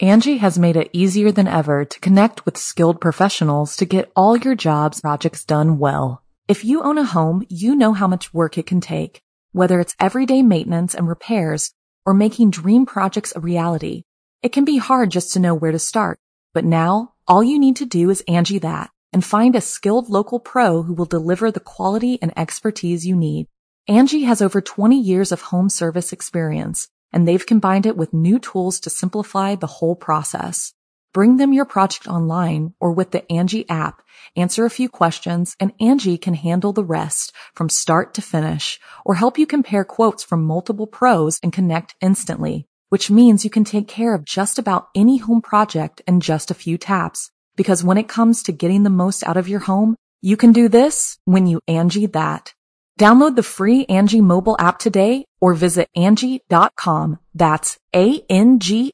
Angie has made it easier than ever to connect with skilled professionals to get all your jobs projects done well. If you own a home, you know how much work it can take, whether it's everyday maintenance and repairs or making dream projects a reality. It can be hard just to know where to start, but now all you need to do is Angie that and find a skilled local pro who will deliver the quality and expertise you need. Angie has over 20 years of home service experience, and they've combined it with new tools to simplify the whole process. Bring them your project online or with the Angie app, answer a few questions, and Angie can handle the rest from start to finish or help you compare quotes from multiple pros and connect instantly, which means you can take care of just about any home project in just a few taps. Because when it comes to getting the most out of your home, you can do this when you Angie that. Download the free Angie mobile app today or visit Angie.com. That's ANGI.com.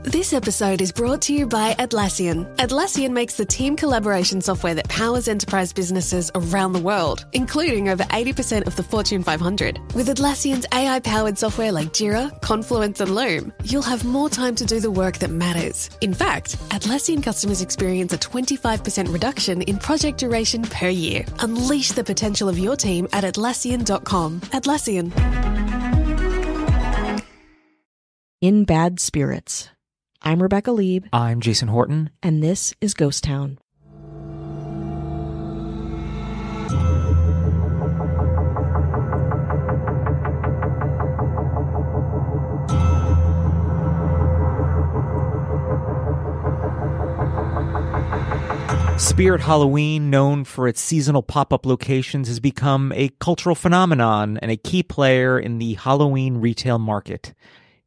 This episode is brought to you by Atlassian. Atlassian makes the team collaboration software that powers enterprise businesses around the world, including over 80% of the Fortune 500. With Atlassian's AI-powered software like Jira, Confluence, and Loom, you'll have more time to do the work that matters. In fact, Atlassian customers experience a 25% reduction in project duration per year. Unleash the potential of your team at Atlassian.com. Atlassian. In Bad Spirits. I'm Rebecca Lieb. I'm Jason Horton. And this is Ghost Town. Spirit Halloween, known for its seasonal pop-up locations, has become a cultural phenomenon and a key player in the Halloween retail market.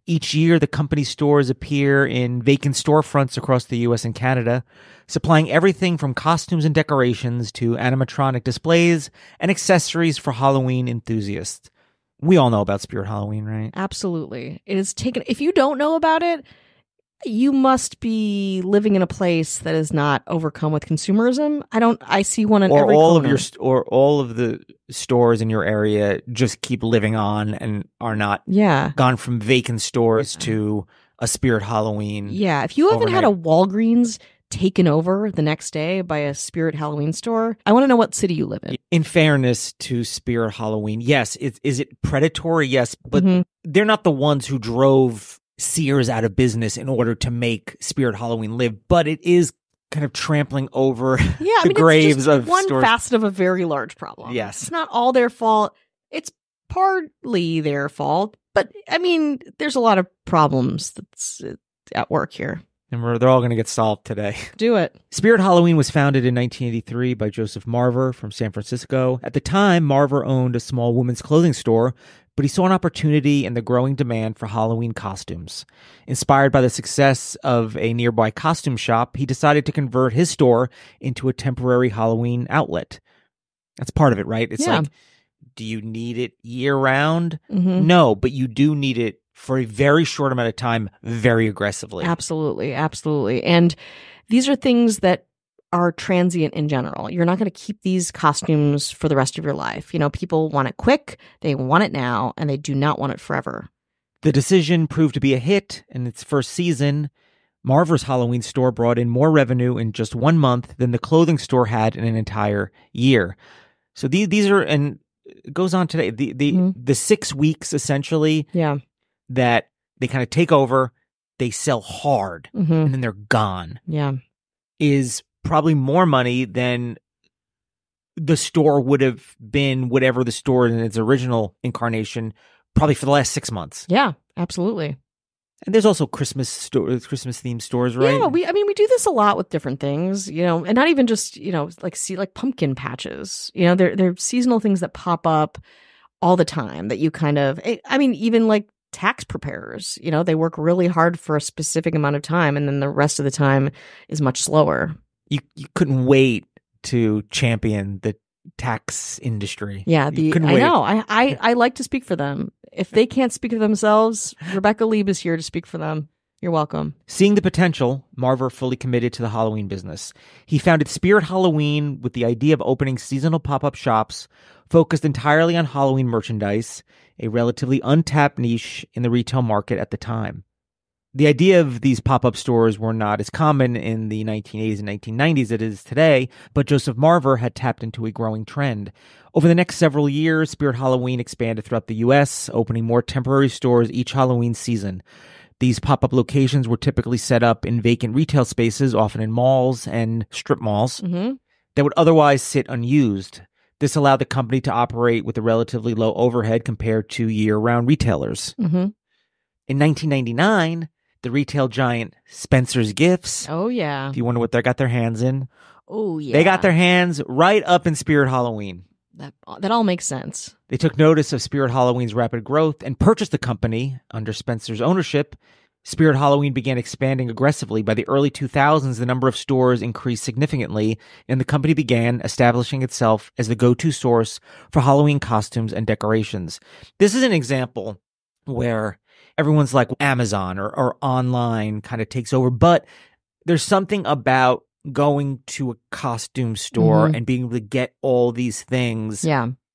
Each year, the company's stores appear in vacant storefronts across the U.S. and Canada, supplying everything from costumes and decorations to animatronic displays and accessories for Halloween enthusiasts. We all know about Spirit Halloween, right? Absolutely. It is taken. If you don't know about it, you must be living in a place that is not overcome with consumerism. I see one in every corner. Or all of the stores in your area just keep living on and are not gone from vacant stores to a Spirit Halloween. Yeah. If you haven't overnight. had a Walgreens taken over the next day by a Spirit Halloween store, I want to know what city you live in. In fairness to Spirit Halloween, yes. Is it predatory? Yes. But they're not the ones who drove Sears out of business in order to make Spirit Halloween live, but it is kind of trampling over the graves it's just of one stores. facet of a very large problem. Yes. It's not all their fault. It's partly their fault, but I mean, there's a lot of problems that's at work here. And they're all going to get solved today. Do it. Spirit Halloween was founded in 1983 by Joseph Marver from San Francisco. At the time, Marver owned a small women's clothing store, but he saw an opportunity in the growing demand for Halloween costumes. Inspired by the success of a nearby costume shop, he decided to convert his store into a temporary Halloween outlet. That's part of it, right? It's like, do you need it year-round? No, but you do need it for a very short amount of time, very aggressively. Absolutely, absolutely. And these are things that are transient in general. You're not going to keep these costumes for the rest of your life. You know, people want it quick, they want it now, and they do not want it forever. The decision proved to be a hit. In its first season, Marver's Halloween store brought in more revenue in just 1 month than the clothing store had in an entire year. So these are, and it goes on today, the 6 weeks essentially that they kind of take over, they sell hard, and then they're gone. Is probably more money than the store would have been, whatever the store in its original incarnation, probably for the last 6 months. Yeah, absolutely. And there's also Christmas themed stores, right? Yeah, we do this a lot with different things, you know, and not even just, you know, like pumpkin patches. You know, they're seasonal things that pop up all the time that you kind of, I mean, even like tax preparers, you know, they work really hard for a specific amount of time, and then the rest of the time is much slower. You couldn't wait to champion the tax industry. Yeah, I know. I like to speak for them. If they can't speak for themselves, Rebecca Lieb is here to speak for them. You're welcome. Seeing the potential, Marver fully committed to the Halloween business. He founded Spirit Halloween with the idea of opening seasonal pop-up shops focused entirely on Halloween merchandise, a relatively untapped niche in the retail market at the time. The idea of these pop-up stores were not as common in the 1980s and 1990s as it is today, but Joseph Marver had tapped into a growing trend. Over the next several years, Spirit Halloween expanded throughout the U.S., opening more temporary stores each Halloween season. These pop-up locations were typically set up in vacant retail spaces, often in malls and strip malls, that would otherwise sit unused. This allowed the company to operate with a relatively low overhead compared to year-round retailers. In 1999, the retail giant Spencer's Gifts. Oh, yeah. If you wonder what they got their hands in. Oh, yeah. They got their hands right up in Spirit Halloween. That all makes sense. They took notice of Spirit Halloween's rapid growth and purchased the company under Spencer's ownership. Spirit Halloween began expanding aggressively. By the early 2000s, the number of stores increased significantly, and the company began establishing itself as the go-to source for Halloween costumes and decorations. This is an example where everyone's like Amazon or online kind of takes over, but there's something about going to a costume store and being able to get all these things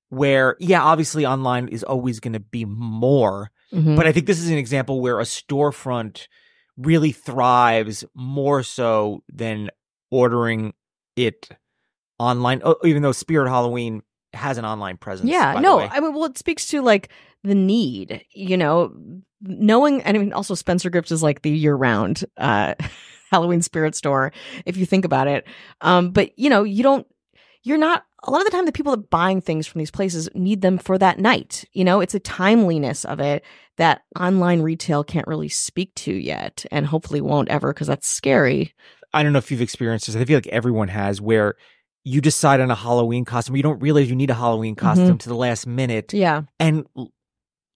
where, obviously online is always going to be more, but I think this is an example where a storefront really thrives more so than ordering it online, even though Spirit Halloween has an online presence. It speaks to like the need, knowing, and I mean, also Spencer Gifts is like the year-round Halloween spirit store, if you think about it. But you're not, a lot of the time the people that buying things from these places need them for that night. It's a timeliness of it that online retail can't really speak to yet, and hopefully won't ever, because that's scary. I don't know if you've experienced this. I feel like everyone has, where you decide on a Halloween costume. You don't realize you need a Halloween costume to the last minute. Yeah. And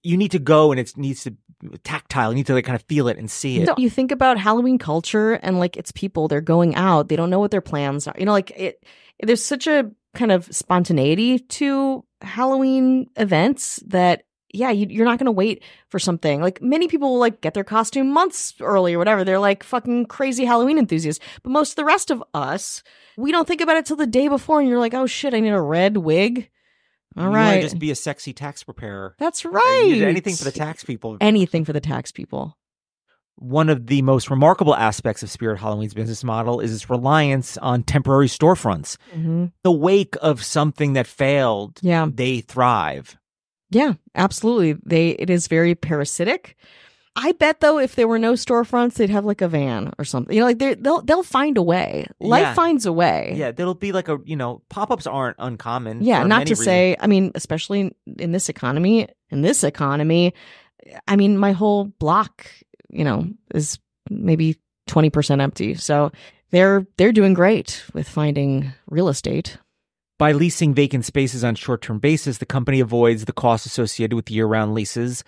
you need to go, and it needs to be tactile. You need to like kind of feel it and see it. So you think about Halloween culture and like it's people, they're going out, they don't know what their plans are. There's such a kind of spontaneity to Halloween events that, you're not going to wait for something. Like many people will like get their costume months early or whatever. They're like fucking crazy Halloween enthusiasts. But most of the rest of us, we don't think about it till the day before, and you're like, oh shit, I need a red wig. All right. Just be a sexy tax preparer. That's right. Anything for the tax people. Anything for the tax people. One of the most remarkable aspects of Spirit Halloween's business model is its reliance on temporary storefronts. The wake of something that failed, they thrive. Yeah, absolutely. It is very parasitic. I bet though, if there were no storefronts, they'd have like a van or something. They'll find a way. Life finds a way. Yeah, there'll be like pop-ups aren't uncommon. Yeah, not to say, I mean, especially in this economy. I mean, my whole block, is maybe 20% empty. So they're doing great with finding real estate. By leasing vacant spaces on short-term basis, the company avoids the costs associated with year-round leases,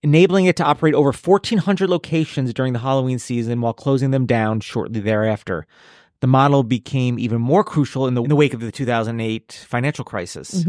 enabling it to operate over 1,400 locations during the Halloween season while closing them down shortly thereafter. The model became even more crucial in the wake of the 2008 financial crisis.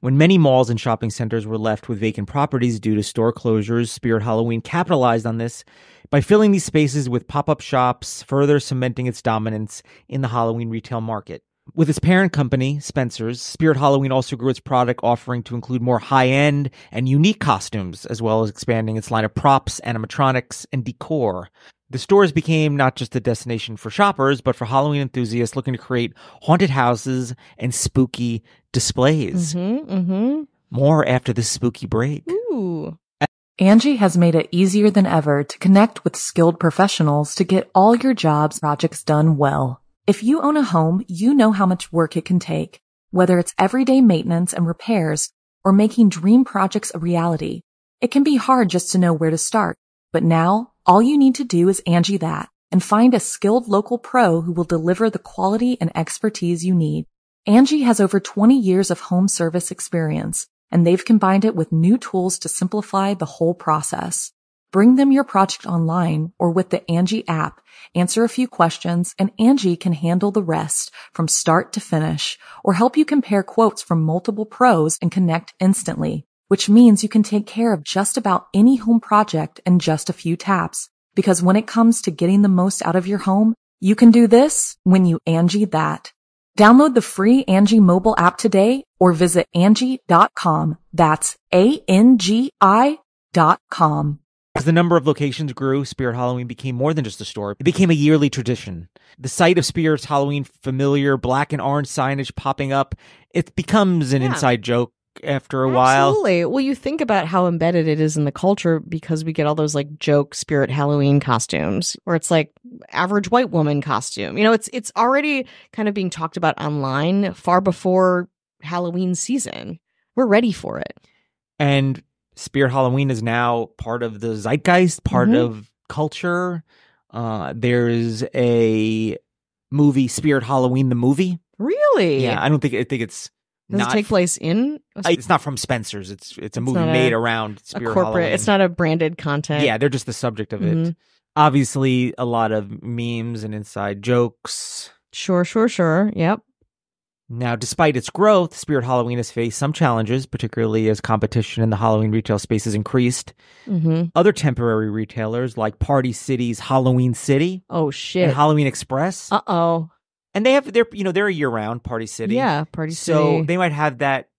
When many malls and shopping centers were left with vacant properties due to store closures, Spirit Halloween capitalized on this by filling these spaces with pop-up shops, further cementing its dominance in the Halloween retail market. With its parent company, Spencer's, Spirit Halloween also grew its product offering to include more high-end and unique costumes, as well as expanding its line of props, animatronics, and decor. The stores became not just a destination for shoppers, but for Halloween enthusiasts looking to create haunted houses and spooky displays. More after this spooky break. Ooh. Angie has made it easier than ever to connect with skilled professionals to get all your jobs projects done well. If you own a home, you know how much work it can take, whether it's everyday maintenance and repairs or making dream projects a reality. It can be hard just to know where to start, but now all you need to do is Angie that and find a skilled local pro who will deliver the quality and expertise you need. Angie has over 20 years of home service experience, and they've combined it with new tools to simplify the whole process. Bring them your project online or with the Angie app, answer a few questions, and Angie can handle the rest from start to finish or help you compare quotes from multiple pros and connect instantly, which means you can take care of just about any home project in just a few taps. Because when it comes to getting the most out of your home, you can do this when you Angie that. Download the free Angie mobile app today or visit Angie.com. That's ANGI.com. As the number of locations grew, Spirit Halloween became more than just a store. It became a yearly tradition. The sight of Spirit's Halloween familiar black and orange signage popping up, it becomes an inside joke after a while. Absolutely. Well, you think about how embedded it is in the culture because we get all those like joke Spirit Halloween costumes where it's like average white woman costume. You know, it's already kind of being talked about online far before Halloween season. We're ready for it. And Spirit Halloween is now part of the zeitgeist, part of culture. There's a movie, Spirit Halloween, the movie. Really? Yeah, I think it's Does it take place in? It's not from Spencer's. It's a movie made around Spirit corporate. Halloween. It's not a branded content. Yeah, they're just the subject of it. Obviously, a lot of memes and inside jokes. Sure. Yep. Now, despite its growth, Spirit Halloween has faced some challenges, particularly as competition in the Halloween retail space has increased. Other temporary retailers like Party City's Halloween City, oh shit, and Halloween Express, and they're a year-round Party City, Party City. So they might have that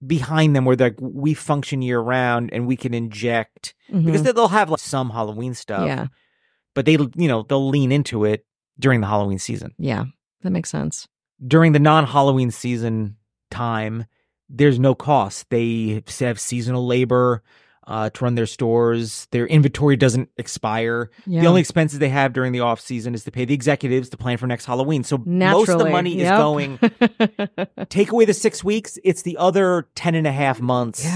behind them where they're like, we function year-round and we can inject because they'll have like some Halloween stuff, but they'll lean into it during the Halloween season. Yeah, that makes sense. During the non-Halloween season time, there's no cost. They have seasonal labor to run their stores. Their inventory doesn't expire. Yeah. The only expenses they have during the off season is to pay the executives to plan for next Halloween. So most of the money is going, take away the 6 weeks, it's the other 10 and a half months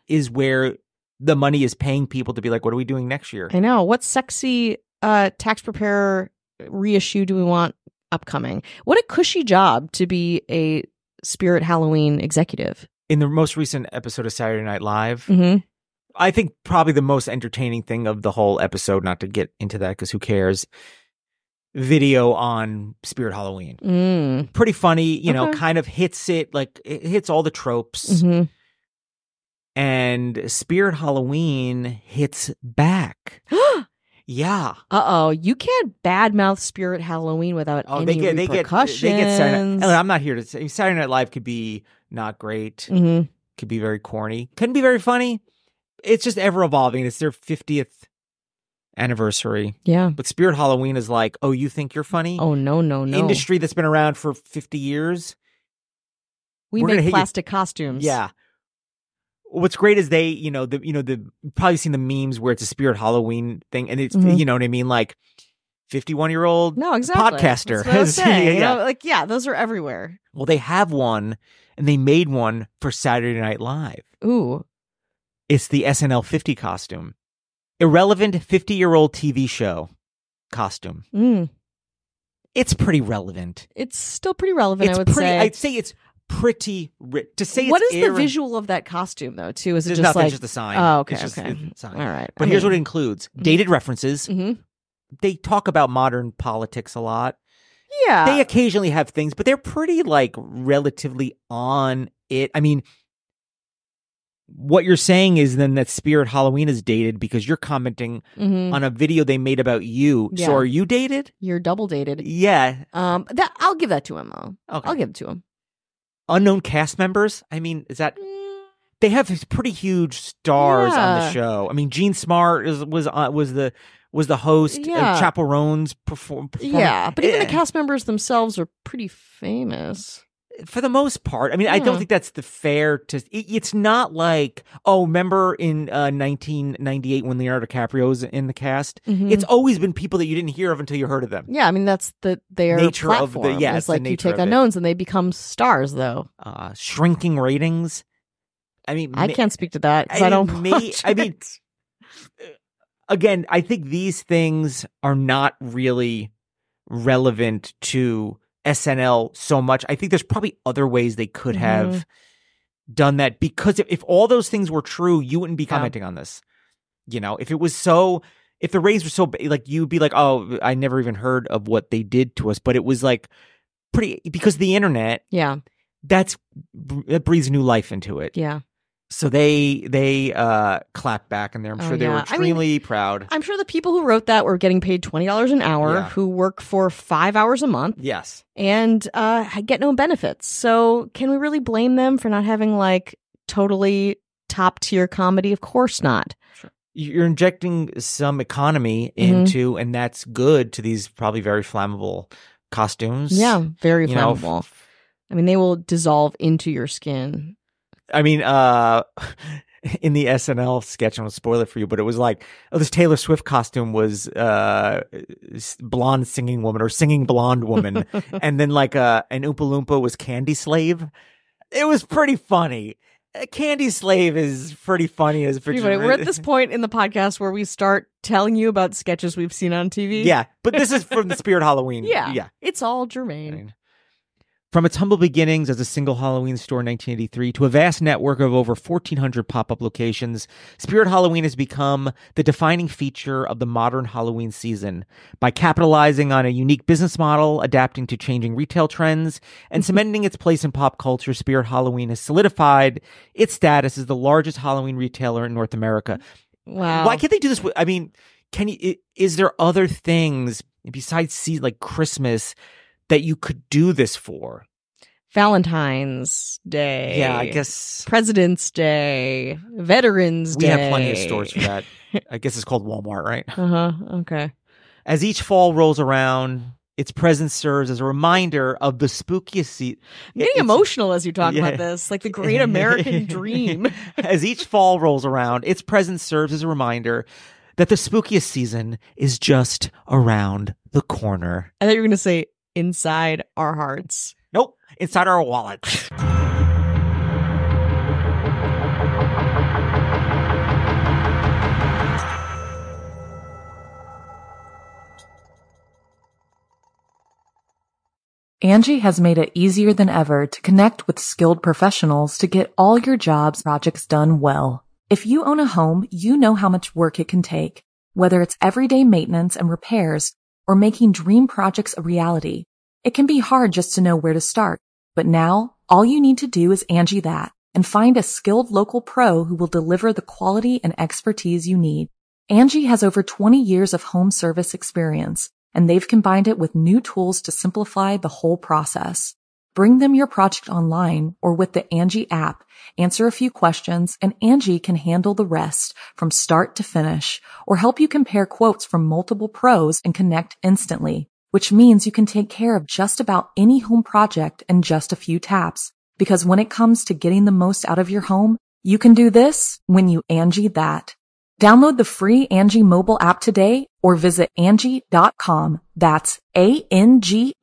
is where the money is paying people to be like, what are we doing next year? I know. What sexy tax preparer reissue do we want upcoming? What a cushy job to be a Spirit Halloween executive. In the most recent episode of Saturday Night Live, I think probably the most entertaining thing of the whole episode, not to get into that because who cares, video on Spirit Halloween. Pretty funny, kind of hits it, like it hits all the tropes. And Spirit Halloween hits back. Yeah. You can't badmouth Spirit Halloween without any repercussions. They get Saturday Night. I'm not here to say Saturday Night Live could be not great. Could be very corny. Couldn't be very funny. It's just ever evolving. It's their 50th anniversary. Yeah. But Spirit Halloween is like, oh, you think you're funny? Oh, no. Industry that's been around for 50 years. We make plastic costumes. Yeah. What's great is they, you've probably seen the memes where it's a Spirit Halloween thing, and it's, you know what I mean, like 51-year-old podcaster. That's what I was saying. Those are everywhere. Well, they have one, and they made one for Saturday Night Live. Ooh. It's the SNL 50 costume. Irrelevant 50-year-old TV show costume. It's pretty relevant. It's still pretty relevant, I would say. I'd say it's pretty to say. What is the visual of that costume though? Too is it There's just nothing, like just a sign? Oh, okay, it's okay, a sign. All right. But here's what it includes: dated references. They talk about modern politics a lot. Yeah, they occasionally have things, but they're pretty like relatively on it. I mean, what you're saying is then that Spirit Halloween is dated because you're commenting on a video they made about you. Yeah. So are you dated? You're double dated. Yeah. I'll give that to him though. Okay. I'll give it to him. Unknown cast members. I mean, is that they have these pretty huge stars on the show? I mean, Gene Smart was the host. Chaperones perform. Yeah, but even the cast members themselves are pretty famous. For the most part. I mean, I don't think that's the fair to... It's not like, remember in 1998 when Leonardo DiCaprio was in the cast? It's always been people that you didn't hear of until you heard of them. Yeah, I mean, that's their nature platform. Of the... Yeah, it's like you take unknowns and they become stars, though. Shrinking ratings. I mean... I can't speak to that because I don't watch I mean, again, I think these things are not really relevant to SNL so much. I think there's probably other ways they could have done that, because if all those things were true, you wouldn't be commenting on this. If it was if the ratings were so like, you'd be like, oh, I never even heard of what they did to us. But it was like pretty, because the internet, that breathes new life into it. Yeah. So they clapped back in there. I'm sure they were extremely proud. I'm sure the people who wrote that were getting paid $20 an hour, who work for 5 hours a month. Yes. And get no benefits. So can we really blame them for not having like totally top tier comedy? Of course not. Sure. You're injecting some economy into, and that's good to these probably very flammable costumes. Yeah, very flammable. I mean, they will dissolve into your skin. I mean, in the SNL sketch, I won't spoil it for you, but it was like, this Taylor Swift costume was blonde singing woman or singing blonde woman. And then like an Oompa Loompa was Candy Slave. It was pretty funny. Candy Slave is pretty funny as a picture. Anyway, we're at this point in the podcast where we start telling you about sketches we've seen on TV. Yeah, but this is from the Spirit Halloween. Yeah, it's all germane. From its humble beginnings as a single Halloween store in 1983 to a vast network of over 1,400 pop-up locations, Spirit Halloween has become the defining feature of the modern Halloween season. By capitalizing on a unique business model, adapting to changing retail trends, and cementing its place in pop culture, Spirit Halloween has solidified its status as the largest Halloween retailer in North America. Wow. Why can't they do this? I mean, is there other things besides like Christmas that you could do this for? Valentine's Day. Yeah, I guess. President's Day. Veterans Day. We have plenty of stores for that. I guess it's called Walmart, right? Okay. As each fall rolls around, its presence serves as a reminder of the spookiest season. I'm getting emotional as you talk about this, like the great American dream. As each fall rolls around, its presence serves as a reminder that the spookiest season is just around the corner. I thought you were going to say inside our hearts. Nope, inside our wallets. Angie has made it easier than ever to connect with skilled professionals to get all your jobs projects done well. If you own a home, you know how much work it can take, whether it's everyday maintenance and repairs or making dream projects a reality. It can be hard just to know where to start, but now all you need to do is Angie that and find a skilled local pro who will deliver the quality and expertise you need. Angie has over 20 years of home service experience, and they've combined it with new tools to simplify the whole process. Bring them your project online or with the Angie app, answer a few questions, and Angie can handle the rest from start to finish or help you compare quotes from multiple pros and connect instantly, which means you can take care of just about any home project in just a few taps. Because when it comes to getting the most out of your home, you can do this when you Angie that. Download the free Angie mobile app today or visit Angie.com. That's ANGI.com.